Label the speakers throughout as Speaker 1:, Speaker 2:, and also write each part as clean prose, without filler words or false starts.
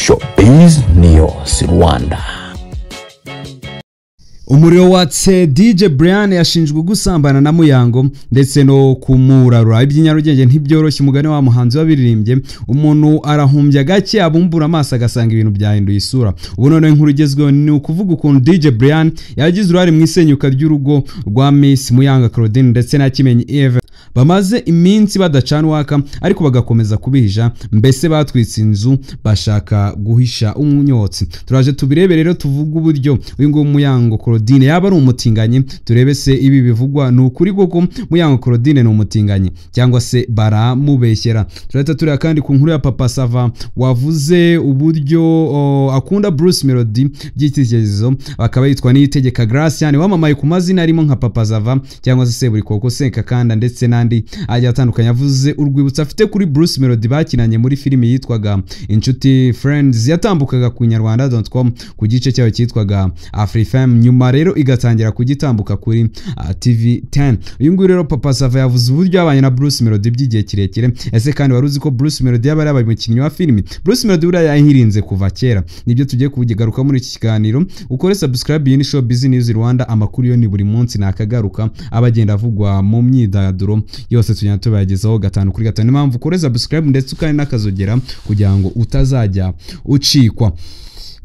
Speaker 1: Showbiz News Rwanda.
Speaker 2: Umuriro watse DJ Brian yashinjwe gusambana na Muyango ndetse no kumurarura iby'inyarugenge ntibyoroshye. Umugani wa muhanzi wabiririmbye umuntu arahumbya gake abumbura amaso agasanga ibintu byahinduye isura. Ubu none inkuru igezweho ni ukuvuga ukuntu DJ Brian yagize uruhare mu isenyuka ry'urugo rwa Miss Muyanga Claudine ndetse na Kimenyi Eve. Bamaze iminsi badacana waka ariko bagakomeza kubihisha, mbese batwitse inzu bashaka guhisha umwotsi. Turaje tubirebe rero tuvuga uburyo uyu ngo Muyango Claudine yaba ari umutinganyi. Turebe se ibi bivugwa ni ukuri koko Muyango Claudine ni umutinganyi cyangwa se baramubeshyera. Turahita tureba kandi ku nkuru ya Papa Sava wavuze uburyo akunda Bruce Melody by'ikitekerezo, bakaba yitwa Niyitegeka Gracian wamamaye ku mazina arimo nka Papa Sava cyangwa se Seburi Koko Senka Kanda ndetse nandi ajya atandukanye. Yavuze urwibutso afite kuri Bruce Melody bakinanye muri filimi yitwaga Inshuti Friends yatambukaga ku Nyarwanda.com ku gice cyayo cyitwaga AfriFame, nyuma rero igatangira kugitambuka kuri TV10. Uyu nguyu rero Papa Sava yavuze uburyo yabanye na Bruce Melody by'igihe kirekire. Ese kandi waruzi ko Bruce Melody yaba ari umukinnyi wa filimi? Bruce Melody ura yahirinze kuva kera. Nibyo tugiye kuvugaruka muri iki kiganiro. Ukore subscribe yini Showbiz News Rwanda, amakuru yo ni buri munsi nakagaruka abagenda avugwa mu myidagaduro yose tujya tubagezaho gatanu kuri gatanu. Impamvu ukore subscribe ndetse ukane nakazogera kugira ngo utazajya ucikwa.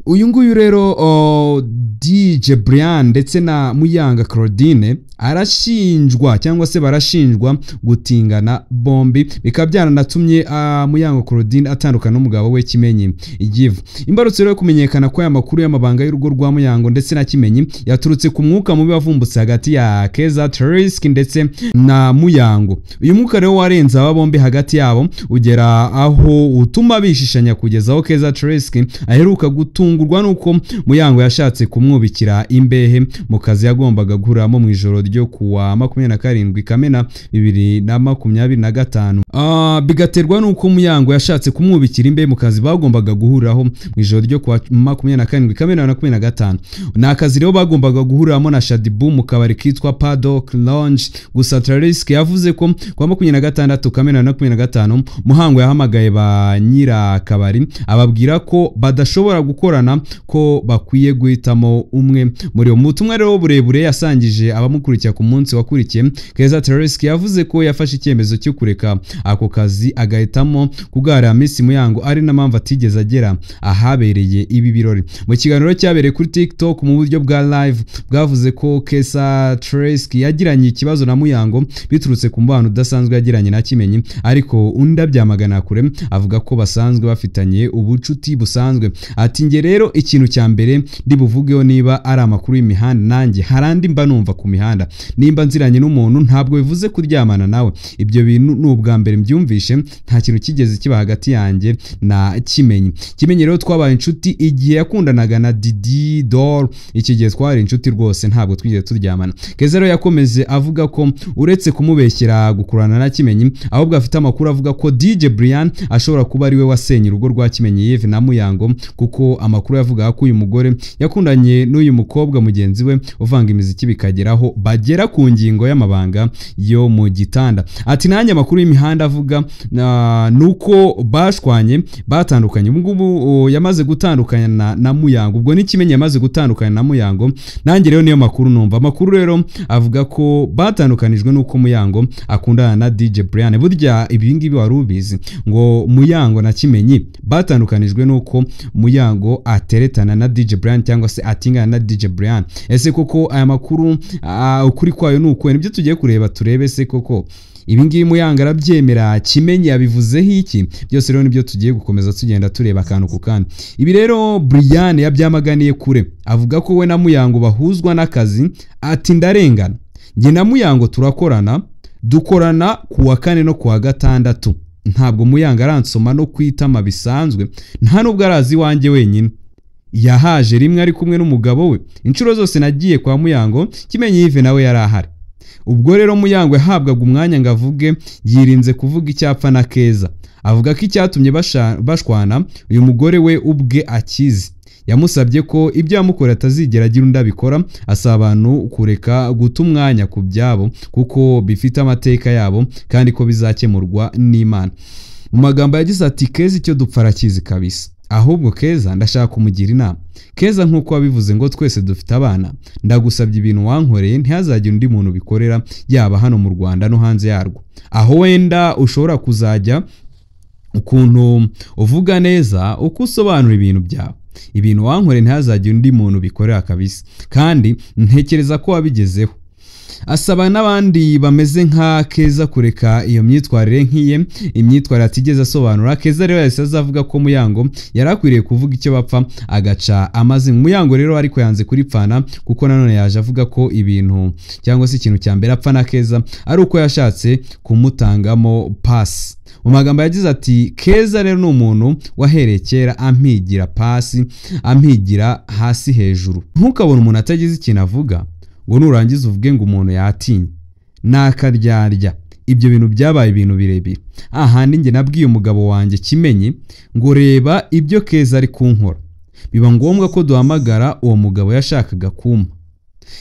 Speaker 2: Uyu nguyu rero DJ Brian ndetse na Muyanga Claudine arashinjwa cyangwa se barashinjwa gutingana bombi, bikaba byaranatumye Muyango Claudine atandukana n'umugabo we Kimenyi Igivu. Imbarutso rero kumenyekana kwa amakuru y'amabanga y'urugo rwa Muyango ndetse na Kimenyi yaturutse ku mwuka mubi wavumbutse hagati ya Keza Trisk ndetse na Muyango. Uyu mwuka rero warenze aba bombi hagati yabo ugera aho utuma bishishanya kugeza aho Keza Trisk aheruka gutungurwa nuko Muyango yashatse kumwubikira imbehe mu kazi yagombaga guhuramo mu ijoro ryo kuwa 27 Kamena 2025. Bigaterwa nuko Muyango yashatse kumwubikira imbehe mu kazi bagombaga guhuriraho mu ijoro ryo kuwa 27 Kamena 2025. Na kazi rero bagombaga guhuriramo na Shadibu mu kabari kitwa Paddock Lounge. Gusa Trisk yavuze ko kuwa 26 Kamena 2025 Muhango yahamagaye ba nyira kabari ababwira ko badashobora gukorana, ko bakwiye guhitamo umwe muri mu butumwa rero burebure yasangije abamukurikira ku munsi wakurikiye. Keza Trisk yavuze ko yafashe icyemezo cyo kureka ako kazi agahitamo kuganira Miss Muyango, ari na mpamvu atigeze agera ahabereye ibi birori. Mu kiganiro cyabereye kuri TikTok mu buryo bwa live bwavuze ko Keza Trisk yagiranye ikibazo na Muyango biturutse ku mbano udasanzwe yagiranye na Kimenyi, ariko undi abyamagana kure avuga ko basanzwe bafitanye ubucuti busanzwe. Ati nge rero ikintu cya mbere ndibuvugeho niba ari amakuru y'imihanda, nanjye harandi mba numva ku mihanda. Nimba nziranye n'umuntu ntabwo bivuze kuryamana nawe. Ibyo bintu n'ubwa mbere mbyumvishe, nta kintu kigeze kiba hagati yanjye na Kimenyi. Kimenyi rero twabaye inshuti igihe yakundanaga na Didi Dor. Iki gihe twari inshuti rwose, ntabwo twigeze turyamana. Keza rero yakomeze avuga ko uretse kumubeshyira gukurana na Kimenyi, ahubwo afite amakuru avuga ko DJ Brian ashobora kuba ari we wasenye urugo rwa Kimenyi Eve na Muyango, kuko amakuru yavuga ko uyu mugore yakundanye n'uyu mukobwa mugenzi we uvanga imiziki bikageraho bagera ku ngingo y'amabanga yo mu gitanda. Ati nanjye amakuru y'imihanda avuga nuko bashwanye batandukanye. Ubwo yamaze gutandukana na Muyango, ubwo ni Kimenyi yamaze gutandukana na Muyango. Nanjye rero niyo makuru numva. Amakuru rero avuga ko batandukanijwe nuko Muyango akundana na DJ Brian. Burya ibi ngibi wari ubizi ngo Muyango na Kimenyi batandukanijwe nuko Muyango ateretana na DJ Brian cyangwa se atingana na DJ Brian. Ese koko aya makuru ukuri kwayo nuko? Nibyo tugiye kureba, turebe se koko ibi ngibi Muyango arabyemera, Kimenyi yabivuzeho iki? Byose rero nibyo tugiye gukomeza tugenda tureba akantu ku kandi. Ibi rero Brian yabyamaganiye kure, avuga ko we na Muyango bahuzwa n'akazi. Ati ndarengana, nge na Muyango turakorana, dukorana kuwa 4 no kuwa 6. Ntabwo Muyango aransoma no kwitama bisanzwe, nta nubwo arazi wanjye wenyine. Yahaje rimwe ari kumwe n'umugabo we. Inshuro zose nagiye kwa Muyango Kimenyi Yves nawe yarahari. Ubwo rero Muyango yahabwaga umwanya ngo avuge, yirinze kuvuga icyapfa na Keza. Avuga ko icyatumye bashwana uyu mugore we ubwe akizi. Yamusabye ko ibyo yamukora atazigera agira undi abikora, asaba abantu kureka guta umwanya ku byabo kuko bifite amateka yabo kandi ko bizakemurwa n'Imana. Mu magambo yagize ati Keza icyo dupfa arakizi kabisa. ahubwo Keza ndashaka kumugira inama. Keza nk'uko wabivuze ngo twese dufite abana, ndagusabye ibintu wankoreye ntihazagire undi muntu bikorera, yaba hano mu Rwanda no hanze yarwo, aho wenda ushobora kuzajya ukuntu uvuga neza uko usobanura ibintu byawe. Ibintu wankoreye ntihazagire undi muntu bikorera kabisa, kandi ntekereza ko wabigezeho. Asaba n'abandi bameze nka Keza kureka iyo myitwarire nk'iye, imyitwarire atigeze asobanura. Keza rero yahise azavuga ko Muyango yarakwiriye kuvuga icyo bapfa agaca amazi. Muyango rero ariko yanze kuripfana, kuko nanone yaje avuga ko ibintu cyangwa se ikintu cya mbere apfa na Keza ari uko yashatse kumutangamo pasi. Mu magambo yagize ati Keza rero ni umuntu wahereye kera ampigira pasi, ampigira hasi hejuru. Ntukabone umuntu atagize ikintu avuga ngo nurangiza uvuge ngo umuntu yatinye, nakaryarya. Ibyo bintu byabaye ibintu birebire. Ahandi nge nabwiye umugabo wanjye Kimenyi ngo reba ibyo Keza ari kunkora, biba ngombwa ko duhamagara uwo mugabo yashakaga kumpa.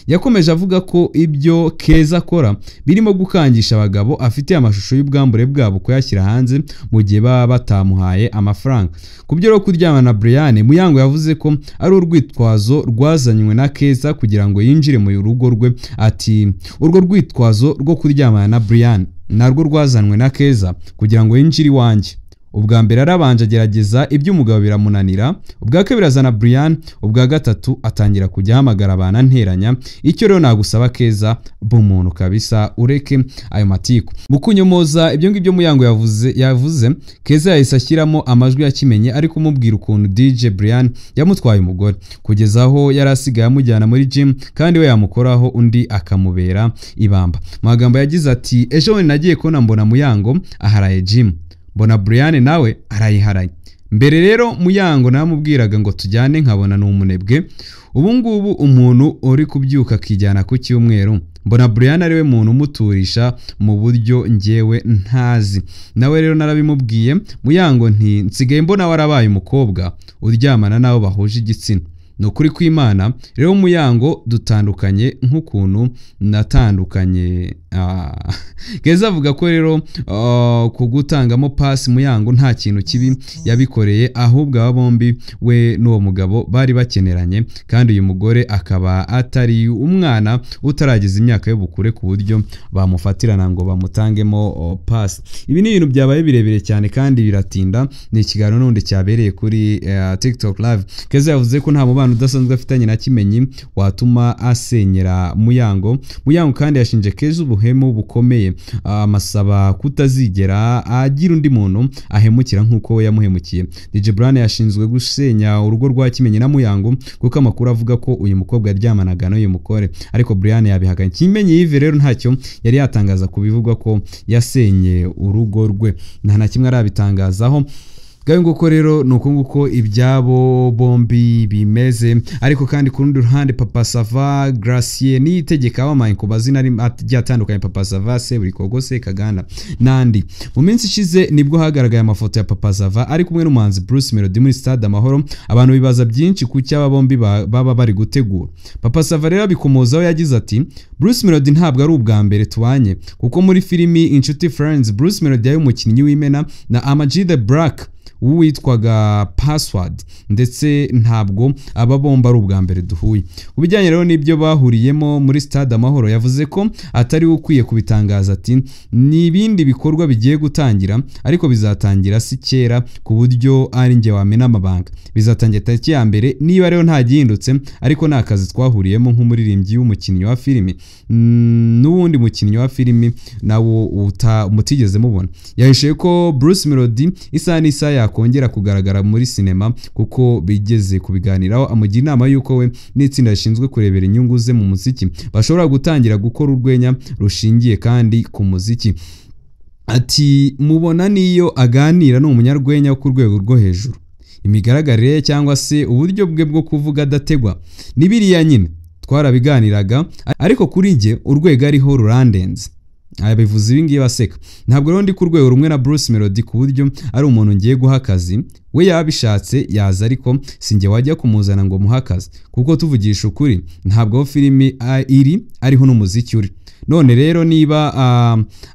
Speaker 2: Yakomeje avuga ko ibyo Keza akora birimo gukangisha abagabo afite amashusho y'ubwambure bwabo kuyashyira hanze mu gihe baba batamuhaye amafaranga. Ku byo rero kuryama na Brian, Muyango yavuze ko ari urwitwazo rwazanywe na Keza kugira ngo yinjire mu rugo rwe. Ati urwo rwitwazo rwo kuryamana na Brian narwo rwazanwe na Keza kugira ngo yinjire iwanjye. Ubwa mbere arabanje agerageza iby'umugabo biramunanira, ubwa kabiri azana Brian, ubwa gatatu atangira kujya hamagara abana nteranya. Icyo rero nagusaba Keza b'umuntu kabisa ureke ayo matiku. Mu kunyomoza ibyo ngibyo Muyango yavuze Keza yahise ashyiramo amajwi ya Kimenyi ari kumubwira ukuntu DJ Brian yamutwaye umugore, kugeza aho yari asigaye amujyana muri gym kandi we yamukoraho undi akamubera ibamba. Mu magambo yagize ati ejo bundi nagiye kubona mbona Muyango aharaye gym, mbona Brian nawe arayiharaye. Mbere rero Muyango namubwiraga ngo tujyane nkabona n'umunebwe. Ubu ngubu umuntu uri kubyuka akijyana ku cyumweru, mbona Brian ariwe muntu umuturisha mu buryo njyewe ntazi. Nawe rero narabimubwiye Muyango nti nsigaye mbona warabaye umukobwa uryamana nabo bahuje igitsina. Nukuri kw'Imana rero Muyango dutandukanye nk'ukuntu natandukanye. Keza avuga ko rero kugutangamo pasi Muyango nta kintu kibi yabikoreye, ahubwo aba bombi we n'uwo mugabo bari bakeneranye, kandi uyu mugore akaba atari umwana utarageza imyaka y'ubukure ku buryo bamufatirana ngo bamutangemo pasi. Ibi ni ibintu byabaye birebire cyane kandi biratinda. Ni ikiganiro n'undi cyabereye kuri TikTok live. Keza yavuze ko nta mubano udasanzwe afitanye na Kimenyi watuma asenyera Muyango. Muyango kandi yashinje Keza ubuhemu bukomeye, amasaba kutazigera agira undi muntu ahemukira nk'uko we yamuhemukiye. DJ Brian yashinzwe gusenya urugo rwa Kimenyi na Muyango kuko amakuru avuga ko uyu mukobwa yaryamanaga n'uyu mukore, ariko Brian yabihakanye. Kimenyi Yves rero ntacyo yari yatangaza kubivugwa ko yasenye urugo rwe, nta na kimwe arabitangazaho. Gayo nguko rero nuko nguko ibyabo bombi bimeze. Ariko kandi ku rundi ruhande Papa Sava Gracier ni itegeka wamaye ku bazina ari atandukanye, Papa Sava se buri kogose Kaganda nandi. Mu minsi ishize nibwo hagaragaye amafoto ya Papa Sava ari kumwe n'umuhanzi Bruce Melody muri Stade Amahoro. Abantu bibaza byinshi ku cyaba bombi baba bari gutegura. Papa Sava rero bikomozaho yagize ati Bruce Melody ntabwo ari ubwa mbere tubanye, kuko muri filimi Inshuti Friends Bruce Melody yayo umukinnyi w'Imena na Ama-G The Black witwaga Password, ndetse ntabwo aba bomba ari ubwa mbere duhuye. Ubijyanye rero nibyo bahuriyemo muri Stade Amahoro, yavuze ko atari ukwiye kubitangaza. Ati ni ibindi bikorwa bigiye gutangira, ariko bizatangira si kera ku buryo ari nge wamena amabanga. Bizatangira tariki ya mbere, niba rero nta gihindutse, ariko nta kazi twahuriyemo nk'umuririmbyi w'umukinnyi wa filimi n'uwundi mukinnyi wa filimi nawo mutigeze mubona. Yahishuye ko Bruce Melody isa n'isa yakongera kugaragara muri sinema kuko bigeze kubiganiraho. Amugira inama yuko we n'itsinda rishinzwe kurebera inyungu ze mu muziki bashobora gutangira gukora urwenya rushingiye kandi ku muziki. Ati mubona niyo aganira n'umunyarwenya wo ku rwego rwo hejuru, imigaragarire cyangwa se uburyo bwe bwo kuvuga adategwa nibiriya nyine twarabiganiraga, ariko kuri nge urwego ariho rurandenze. Abivuze ibi ngiye baseka. Ntabwo rero ndi ku rwego rumwe na Bruce Melody ku buryo ari umuntu ngiye guha akazi we yabishatse yaza ariko sinjye wajya kumuzana ngo muhakaze kuko tuvugisha ukuri ntabwo filimi iri ariho n'umuziki uri. None rero niba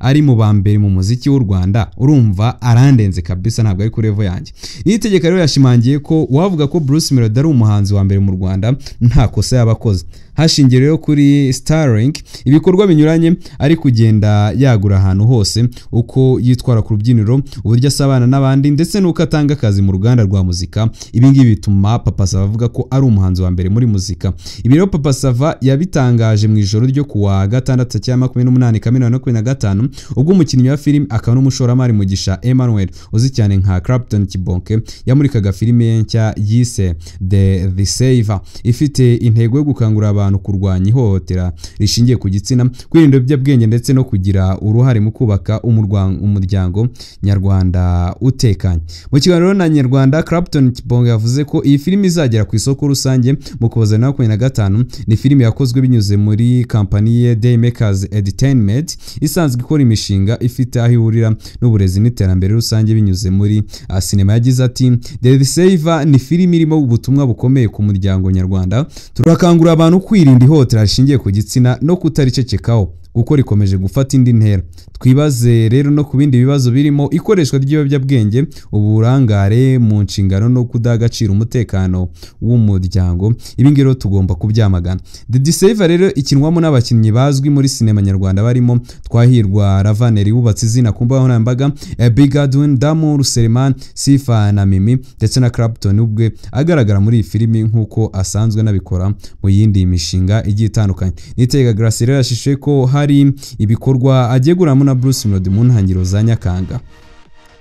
Speaker 2: ari mu bambere mu muziki w'u Rwanda urumva arandenze kabisa, ntabwo ari ku level yanjye. Iri tegeko rero yashimangiye ko wavuga ko Bruce Melody ari umuhanzi wa mbere mu Rwanda nta kosa yabakoze. Hashingiye rero kuri Starlink ibikorwa binyuranye ari kugenda yagura ahantu hose, uko yitwara ku rubyiniro, uburyo asabana n'abandi ndetse nuko atanga akazi mu ruganda rwa muzika. Ibi ngibi bituma Papa Sava avuga ko ari umuhanzi wa mbere muri muzika. Ibi rero Papa Sava yabitangaje mu ijoro ryo kuwa gatandatu cya 28 Kamena 2025 ubwo umukinnyi wa film akaba n'umushoramari Mugisha Emmanuel uzi cyane nka Clapton Kibonke yamurikaga filime ye nshya yise The Saver, ifite intego yo gukangurira abantu kurwanya ihohotera rishingiye ku gitsina, kwirinda ibiyobyabwenge ndetse no kugira uruhare mu kubaka umuryango nyarwanda utekanye. Mu kiganiro na Nyarwanda, Clapton Kibonke yavuze ko iyi filime izagera ku isoko rusange mu Ukuboza 2025. Ni filime yakozwe binyuze muri kampani ye Daymakers Entertainment isanzwe ikora imishinga ifite aho ihurira n'uburezi n'iterambere rusange binyuze muri sinema. Yagize ati The Saver ni filime irimo ubutumwa bukomeye ku muryango nyarwanda. Turakangurira abantu kwirinda ihohotera rishingiye ku gitsina no kutaricecekaho kuko rikomeje gufata indi ntera. Twibaze rero no ku bindi bibazo birimo ikoreshwa ry'ibiyobyabwenge, uburangare mu nshingano no kudagacira umutekano w'umuryango. Ibi ngiro tugomba kubyamagana. The Saver rero ikinwamo n'abakinnyi bazwi muri sinema nyarwanda barimo Twahirwa Ravaneri wubatse izina ku mbuga nkoranyambaga, Big Adwin, Damu Rusereman, Sifa na Mimi ndetse na Clapton ubwe agaragara muri iyi filimi nk'uko asanzwe nabikora mu yindi mishinga igiye itandukanye. Nitega Grace rero yashishe ko hari ibikorwa ageguramo na Bruce Melody mu ntangiriro za Nyakanga.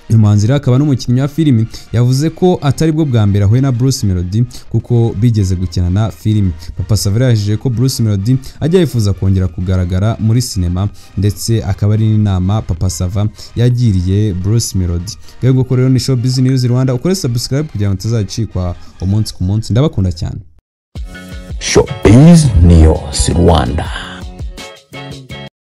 Speaker 2: Umuhanzi rero akaba n'umukinnyi wa filimi yavuze ko atari bwo bwa mbere ahuye na Bruce Melody kuko bigeze gukinana filimi. Papa Sava yahije ko Bruce Melody ajya yifuza kongera kugaragara muri sinema ndetse akaba ari n'inama Papa Sava yagiriye Bruce Melody. Rero ko rero ni Showbiz News Rwanda, ukore subscribe kugira ngo utazacikwa umunsi ku munsi. Ndabakunda cyane.
Speaker 1: Showbiz News Rwanda.